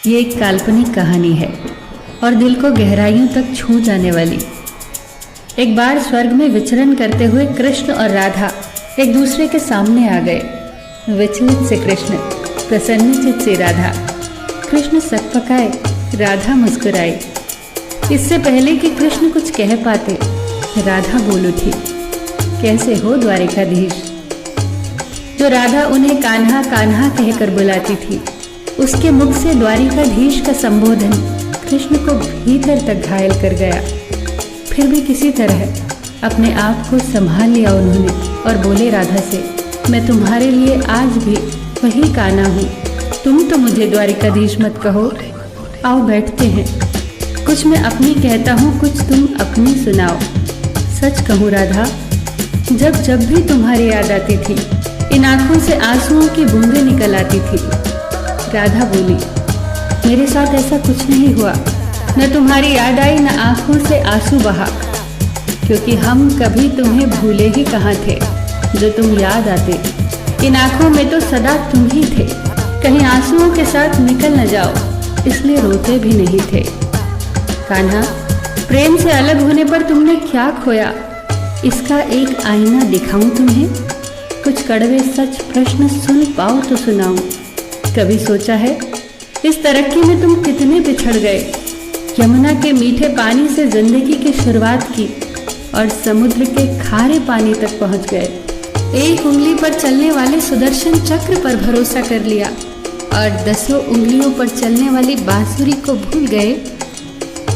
ये एक काल्पनिक कहानी है और दिल को गहराइयों तक छू जाने वाली। एक बार स्वर्ग में विचरण करते हुए कृष्ण और राधा एक दूसरे के सामने आ गए। विचलित से कृष्ण, प्रसन्नचित से राधा। कृष्ण सकपकाए, राधा मुस्कुराई। इससे पहले कि कृष्ण कुछ कह पाते, राधा बोल उठी, कैसे हो द्वारिकाधीश। जो राधा उन्हें कान्हा कान्हा कहकर बुलाती थी, उसके मुख से द्वारिकाधीश का संबोधन कृष्ण को भीतर तक घायल कर गया। फिर भी किसी तरह अपने आप को संभाल लिया उन्होंने और बोले राधा से, मैं तुम्हारे लिए आज भी वही कान्हा हूँ। तुम तो मुझे द्वारिकाधीश मत कहो। आओ बैठते हैं, कुछ मैं अपनी कहता हूँ, कुछ तुम अपनी सुनाओ। सच कहूँ राधा, जब जब भी तुम्हारी याद आती थी, इन आंखों से आंसुओं की बूंदें निकल आती थी। राधा बोली, मेरे साथ ऐसा कुछ नहीं हुआ। न तुम्हारी याद आई, न आंखों से आंसू बहा, क्योंकि हम कभी तुम्हें भूले ही कहाँ थे। जो तुम याद आते, इन आंखों में तो सदा तुम ही थे। कहीं आंसुओं के साथ निकल न जाओ, इसलिए रोते भी नहीं थे। कान्हा, प्रेम से अलग होने पर तुमने क्या खोया, इसका एक आईना दिखाऊं तुम्हें। कुछ कड़वे सच प्रश्न सुन पाओ तो सुनाऊं। कभी सोचा है इस तरक्की में तुम कितने बिछड़ गए। यमुना के मीठे पानी से जिंदगी की शुरुआत की और समुद्र के खारे पानी तक पहुंच गए। एक उंगली पर चलने वाले सुदर्शन चक्र पर भरोसा कर लिया और 10 उंगलियों पर चलने वाली बांसुरी को भूल गए।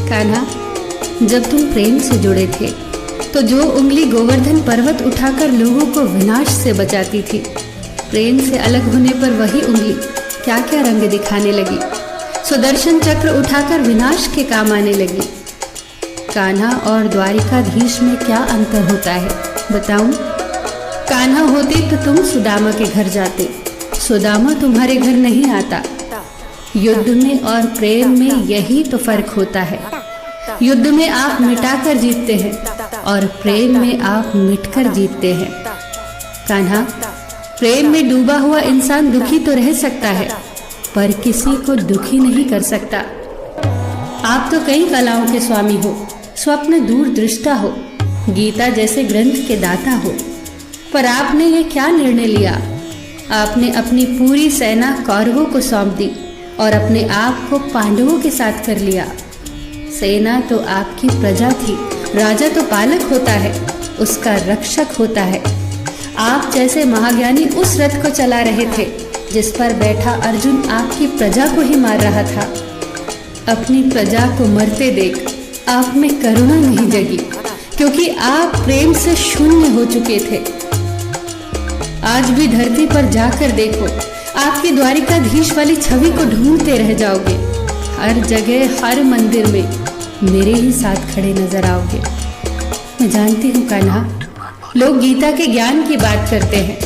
कान्हा, जब तुम प्रेम से जुड़े थे तो जो उंगली गोवर्धन पर्वत उठाकर लोगों को विनाश से बचाती थी, प्रेम से अलग होने पर वही उंगली क्या क्या रंग दिखाने लगी। सुदर्शन चक्र उठाकर विनाश के काम आने लगी। कान्हा और द्वारिकाधीश में क्या अंतर होता है बताऊं? कान्हा होते तो तुम सुदामा के घर जाते, सुदामा तुम्हारे घर नहीं आता। युद्ध में और प्रेम में यही तो फर्क होता है। युद्ध में आप मिटाकर जीतते हैं और प्रेम में आप मिटकर जीतते हैं। कान्हा, प्रेम में डूबा हुआ इंसान दुखी तो रह सकता है, पर किसी को दुखी नहीं कर सकता। आप तो कई कलाओं के स्वामी हो, स्वप्न दूरदृष्टा हो, गीता जैसे ग्रंथ के दाता हो, पर आपने ये क्या निर्णय लिया? आपने अपनी पूरी सेना कौरवों को सौंप दी और अपने आप को पांडवों के साथ कर लिया। सेना तो आपकी प्रजा थी, राजा तो पालक होता है, उसका रक्षक होता है। आप जैसे महाज्ञानी उस रथ को चला रहे थे जिस पर बैठा अर्जुन आपकी प्रजा को ही मार रहा था। अपनी प्रजा को मरते देख आप में करुणा नहीं जगी, क्योंकि आप प्रेम से शून्य हो चुके थे। आज भी धरती पर जाकर देखो, आपकी द्वारिकाधीश वाली छवि को ढूंढते रह जाओगे। हर जगह, हर मंदिर में मेरे ही साथ खड़े नजर आओगे। मैं जानती हूँ कान्हा, लोग गीता के ज्ञान की बात करते हैं,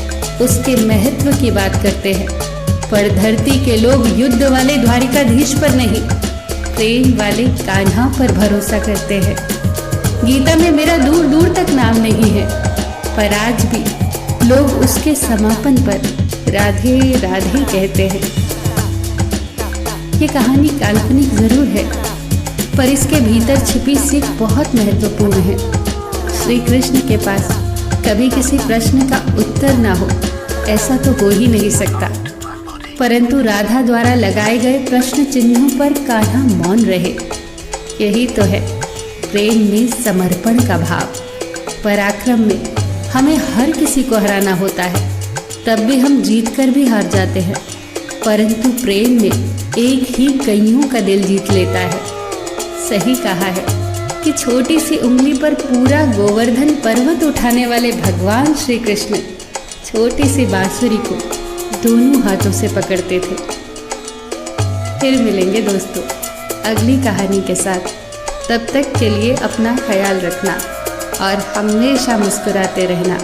उसके महत्व की बात करते हैं, पर धरती के लोग युद्ध वाले द्वारिकाधीश पर नहीं, प्रेम वाले कान्हा पर भरोसा करते हैं। गीता में मेरा दूर दूर तक नाम नहीं है, पर आज भी लोग उसके समापन पर राधे राधे कहते हैं। ये कहानी काल्पनिक जरूर है, पर इसके भीतर छिपी सीख बहुत महत्वपूर्ण है। श्री कृष्ण के पास कभी किसी प्रश्न का उत्तर ना हो, ऐसा तो हो ही नहीं सकता, परंतु राधा द्वारा लगाए गए प्रश्न चिन्हों पर कान्हा मौन रहे। यही तो है प्रेम में समर्पण का भाव। पराक्रम में हमें हर किसी को हराना होता है, तब भी हम जीत कर भी हार जाते हैं, परंतु प्रेम में एक ही कईयों का दिल जीत लेता है। सही कहा है कि छोटी सी उंगली पर पूरा गोवर्धन पर्वत उठाने वाले भगवान श्री कृष्ण छोटी सी बांसुरी को दोनों हाथों से पकड़ते थे। फिर मिलेंगे दोस्तों अगली कहानी के साथ। तब तक के लिए अपना ख्याल रखना और हमेशा मुस्कुराते रहना।